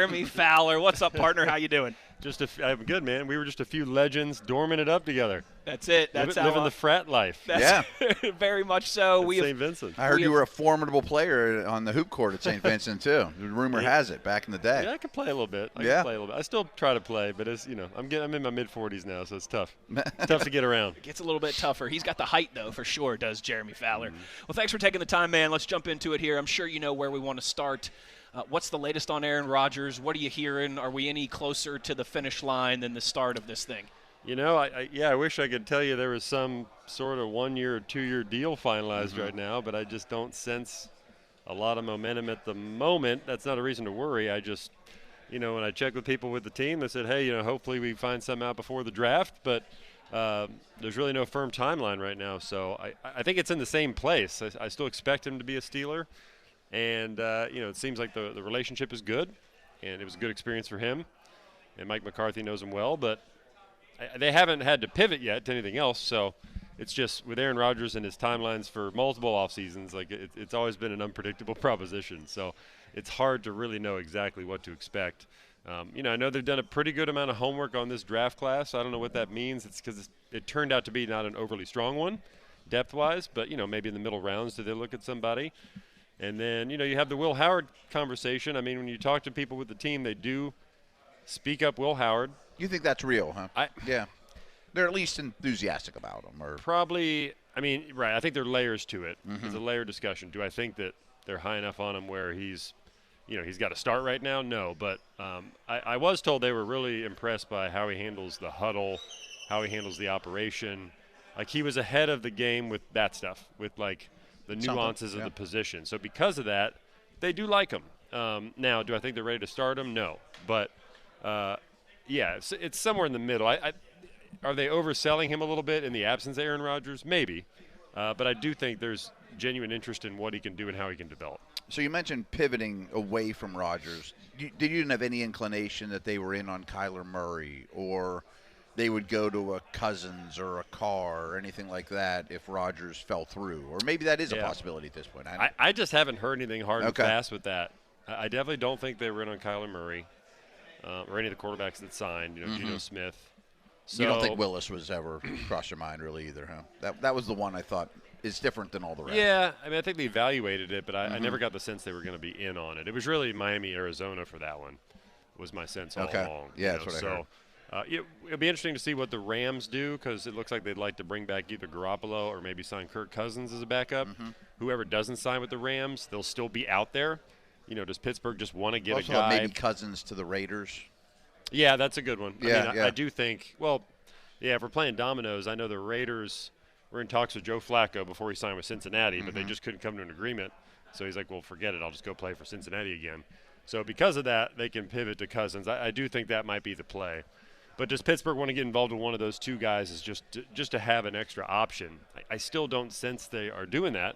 Jeremy Fowler. What's up, partner? How you doing? I'm good, man. We were just a few legends dorming it up together. That's it. That's living the frat life. That's very much so. St. Vincent. I heard you were a formidable player on the hoop court at St. Vincent too. The rumor has it back in the day. Yeah, I can play a little bit. I still try to play, but it's I'm in my mid-40s now, so it's tough. It's tough to get around. It gets a little bit tougher. He's got the height though, for sure. Does Jeremy Fowler? Well, thanks for taking the time, man. Let's jump into it here. I'm sure you know where we want to start. What's the latest on Aaron Rodgers? What are you hearing? Are we any closer to the finish line than the start of this thing? I wish I could tell you there was some sort of 1 year or 2 year deal finalized right now, but I just don't sense a lot of momentum at the moment. That's not a reason to worry. I just, when I checked with people with the team, they said, hey, hopefully we find some out before the draft, but there's really no firm timeline right now. So I think it's in the same place. I still expect him to be a Steeler. And, it seems like the relationship is good, and it was a good experience for him. And Mike McCarthy knows him well, but they haven't had to pivot yet to anything else. So it's just with Aaron Rodgers and his timelines for multiple off seasons, like it's always been an unpredictable proposition. So it's hard to really know exactly what to expect. I know they've done a pretty good amount of homework on this draft class. I don't know what that means. It's because it turned out to be not an overly strong one depth-wise, but, maybe in the middle rounds, did they look at somebody? And then, you have the Will Howard conversation. I mean, when you talk to people with the team, they do speak up Will Howard. You think that's real, huh? Yeah. They're at least enthusiastic about him. Probably, right. I think there are layers to it. It's a layer discussion. Do I think that they're high enough on him where he's got to start right now? No. But I was told they were really impressed by how he handles the huddle, how he handles the operation. Like, he was ahead of the game with that stuff, with, like, the nuances of the position. So because of that, they do like him. Now, do I think they're ready to start him? No. But, it's somewhere in the middle. Are they overselling him a little bit in the absence of Aaron Rodgers? Maybe. But I do think there's genuine interest in what he can do and how he can develop. So you mentioned pivoting away from Rodgers. You didn't have any inclination that they were in on Kyler Murray, or they would go to a Cousins or a Carr or anything like that if Rodgers fell through? Or maybe that is a possibility at this point. I just haven't heard anything hard and fast with that. I definitely don't think they were in on Kyler Murray or any of the quarterbacks that signed, Geno Smith. So, you don't think Willis was ever across your mind really either, huh? That was the one I thought is different than all the rest. Yeah, I think they evaluated it, but I never got the sense they were going to be in on it. It was really Miami, Arizona for that one was my sense all along. Yeah, that's what I heard. It'll be interesting to see what the Rams do, because it looks like they'd like to bring back either Garoppolo or maybe sign Kirk Cousins as a backup. Whoever doesn't sign with the Rams, they'll still be out there. Does Pittsburgh just want to get a guy? Maybe Cousins to the Raiders. Yeah, that's a good one. Yeah, I do think, if we're playing dominoes, I know the Raiders were in talks with Joe Flacco before he signed with Cincinnati, but they just couldn't come to an agreement. So he's like, well, forget it. I'll just go play for Cincinnati again. So because of that, they can pivot to Cousins. I do think that might be the play. But does Pittsburgh want to get involved with one of those two guys is just to have an extra option? I still don't sense they are doing that,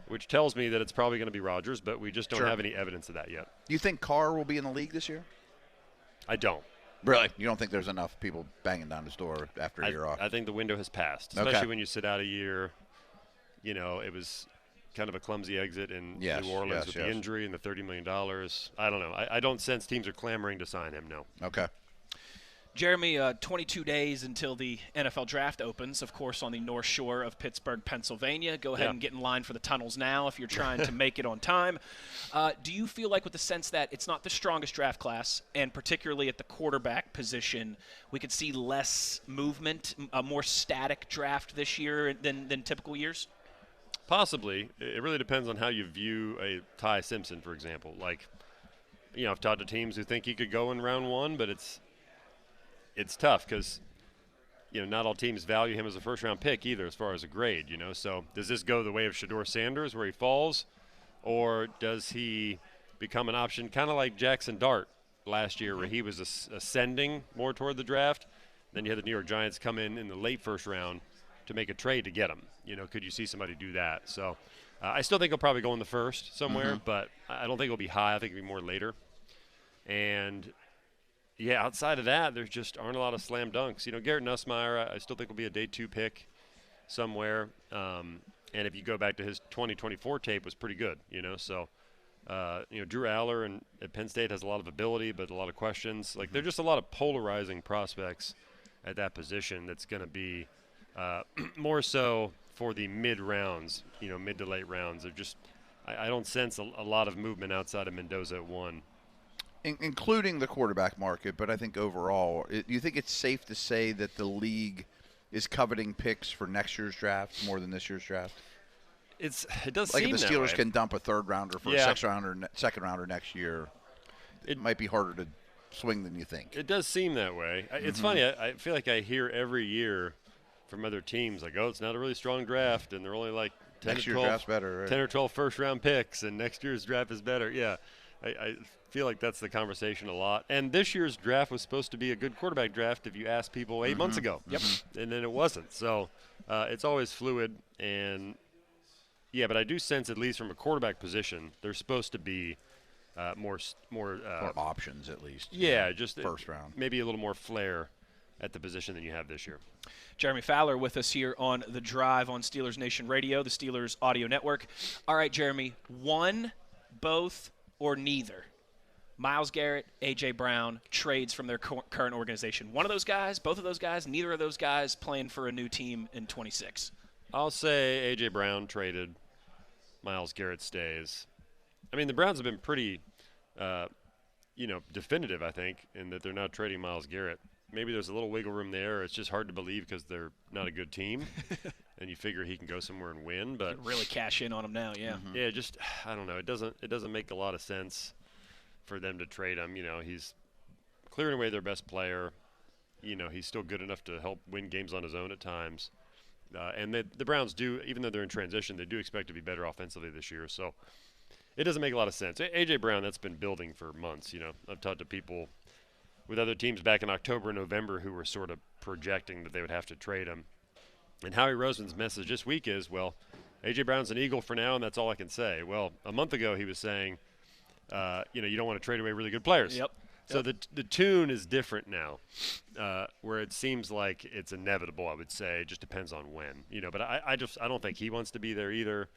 which tells me that it's probably going to be Rodgers, but we just don't have any evidence of that yet. Do you think Carr will be in the league this year? I don't. Really? You don't think there's enough people banging down his door after a year off? I think the window has passed, especially when you sit out a year. It was kind of a clumsy exit in New Orleans with the injury and the $30 million. I don't know. I don't sense teams are clamoring to sign him, no. Okay. Jeremy, 22 days until the NFL draft opens, of course, on the North Shore of Pittsburgh, Pennsylvania. Go ahead and get in line for the tunnels now if you're trying to make it on time. Do you feel like, with the sense that it's not the strongest draft class, and particularly at the quarterback position, we could see less movement, a more static draft this year than typical years? Possibly. It really depends on how you view a Ty Simpson, for example. Like, I've talked to teams who think he could go in round one, but it's tough because, not all teams value him as a first-round pick either as far as a grade, So does this go the way of Shedeur Sanders where he falls, or does he become an option kind of like Jackson Dart last year where he was ascending more toward the draft? Then you had the New York Giants come in the late first round to make a trade to get him. Could you see somebody do that? So I still think he'll probably go in the first somewhere, but I don't think it'll be high. I think it'll be more later. And – outside of that, there just aren't a lot of slam dunks. Garrett Nussmeier, I still think will be a day 2 pick somewhere. And if you go back to his 2024 tape, was pretty good. So Drew Aller at Penn State has a lot of ability, but a lot of questions. Like, there are just a lot of polarizing prospects at that position that's going to be more so for the mid rounds, mid to late rounds. I don't sense a lot of movement outside of Mendoza at 1. Including the quarterback market, but I think overall, do you think it's safe to say that the league is coveting picks for next year's draft more than this year's draft? It does like seem if the that Steelers way. Can dump a third rounder for a second rounder next year, it might be harder to swing than you think. It does seem that way. It's funny. I feel like I hear every year from other teams like, oh, it's not a really strong draft, and they're only like 10 next or 12, draft's better, right? 10 or 12 first-round picks, and next year's draft is better. Yeah, I feel like that's the conversation a lot. And this year's draft was supposed to be a good quarterback draft if you asked people 8 months ago. Yep. And then it wasn't. So it's always fluid. And, yeah, but I do sense, at least from a quarterback position, there's supposed to be more options at least. Yeah, just first round. Maybe a little more flair at the position than you have this year. Jeremy Fowler with us here on The Drive on Steelers Nation Radio, the Steelers Audio Network. All right, Jeremy, one, both, or neither. Myles Garrett, A.J. Brown, trades from their current organization. One of those guys, both of those guys, neither of those guys playing for a new team in 26. I'll say A.J. Brown traded. Myles Garrett stays. I mean, the Browns have been pretty, definitive, I think, in that they're not trading Myles Garrett. Maybe there's a little wiggle room there. It's just hard to believe because they're not a good team, and you figure he can go somewhere and win. But really cash in on him now, yeah. Mm-hmm. Yeah, just I don't know. It doesn't make a lot of sense for them to trade him. He's clearing away their best player. He's still good enough to help win games on his own at times. And the Browns do, even though they're in transition, they do expect to be better offensively this year. So it doesn't make a lot of sense. A.J. Brown, that's been building for months. I've talked to people with other teams back in October and November who were sort of projecting that they would have to trade him. And Howie Roseman's message this week is, well, A.J. Brown's an Eagle for now, and that's all I can say. Well, a month ago he was saying, you don't want to trade away really good players. Yep. So the tune is different now, where it seems like it's inevitable, I would say. It just depends on when. But I don't think he wants to be there either.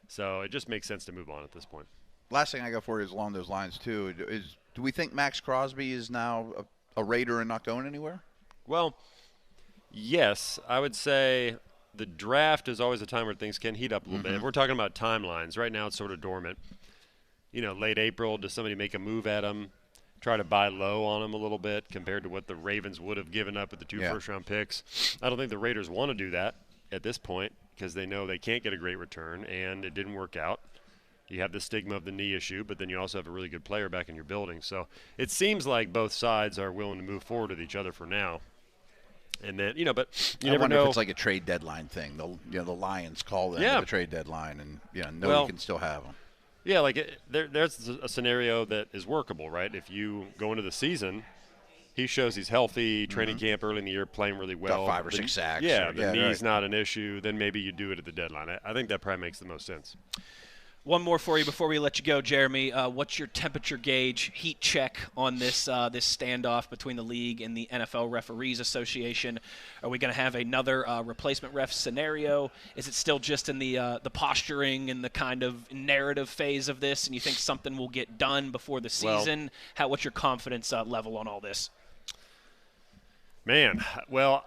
So it just makes sense to move on at this point. Last thing I got for you is along those lines, too, is do we think Maxx Crosby is now a Raider and not going anywhere? Well, yes. I would say the draft is always a time where things can heat up a little bit. If we're talking about timelines, right now it's sort of dormant. Late April, does somebody make a move at him, try to buy low on him a little bit compared to what the Ravens would have given up with the 2 first-round picks? I don't think the Raiders want to do that at this point because they know they can't get a great return, and it didn't work out. You have the stigma of the knee issue, but then you also have a really good player back in your building. So it seems like both sides are willing to move forward with each other for now. And then, but you never know. If it's like a trade deadline thing. The Lions call them at the trade deadline, and you can still have them. Yeah, there's a scenario that is workable, right? If you go into the season, he shows he's healthy, training camp early in the year, playing really well. Got 5 or 6 sacks. Yeah, the knee's not an issue. Then maybe you do it at the deadline. I think that probably makes the most sense. One more for you before we let you go, Jeremy. What's your temperature gauge, heat check on this standoff between the league and the NFL Referees Association? Are we going to have another replacement ref scenario? Is it still just in the posturing and the kind of narrative phase of this, and you think something will get done before the season? What's your confidence level on all this? Man, well,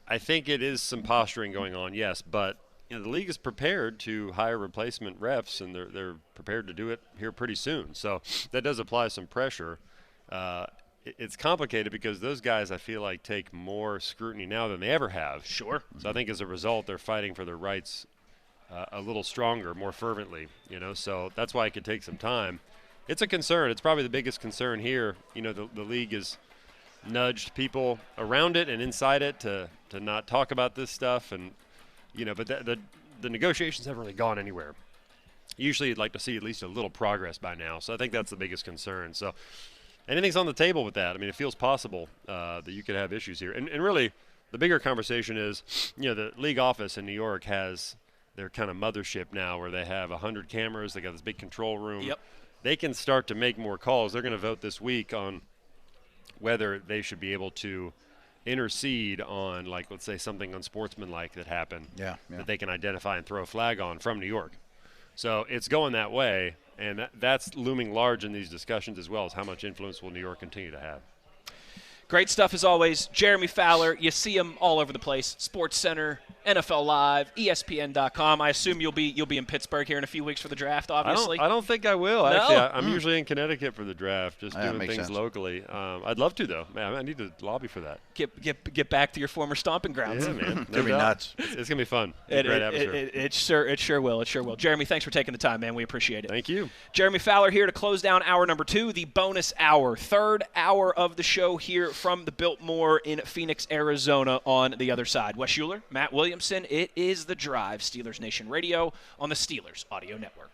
I think it is some posturing going on, yes, but the league is prepared to hire replacement refs, and they're prepared to do it here pretty soon. So that does apply some pressure. It's complicated because those guys, I feel like, take more scrutiny now than they ever have. Sure. So I think as a result, they're fighting for their rights a little stronger, more fervently. So that's why it could take some time. It's a concern. It's probably the biggest concern here. The league has nudged people around it and inside it to not talk about this stuff, and but the negotiations haven't really gone anywhere. Usually you'd like to see at least a little progress by now. So I think that's the biggest concern. So anything's on the table with that. I mean, it feels possible that you could have issues here. And really, the bigger conversation is, the league office in New York has their kind of mothership now where they have 100 cameras. They got this big control room. Yep. They can start to make more calls. They're going to vote this week on whether they should be able to intercede on, like, let's say something unsportsmanlike that happened that they can identify and throw a flag on from New York. So it's going that way, And that's looming large in these discussions as well, as how much influence will New York continue to have. Great stuff as always. Jeremy Fowler, you see him all over the place. SportsCenter, NFL Live, ESPN.com. I assume you'll be in Pittsburgh here in a few weeks for the draft, obviously. I don't think I will. No? Actually, I'm usually in Connecticut for the draft, just doing things sense. Locally. I'd love to, though. Man, I need to lobby for that. Get back to your former stomping grounds. Yeah, man. It'll be nuts. It's going to be fun. Great atmosphere. It sure will. It sure will. Jeremy, thanks for taking the time, man. We appreciate it. Thank you. Jeremy Fowler here to close down hour number 2, the bonus hour, third hour of the show here from the Biltmore in Phoenix, Arizona on the other side. Wes Uhler, Matt Williamson, it is The Drive, Steelers Nation Radio on the Steelers Audio Network.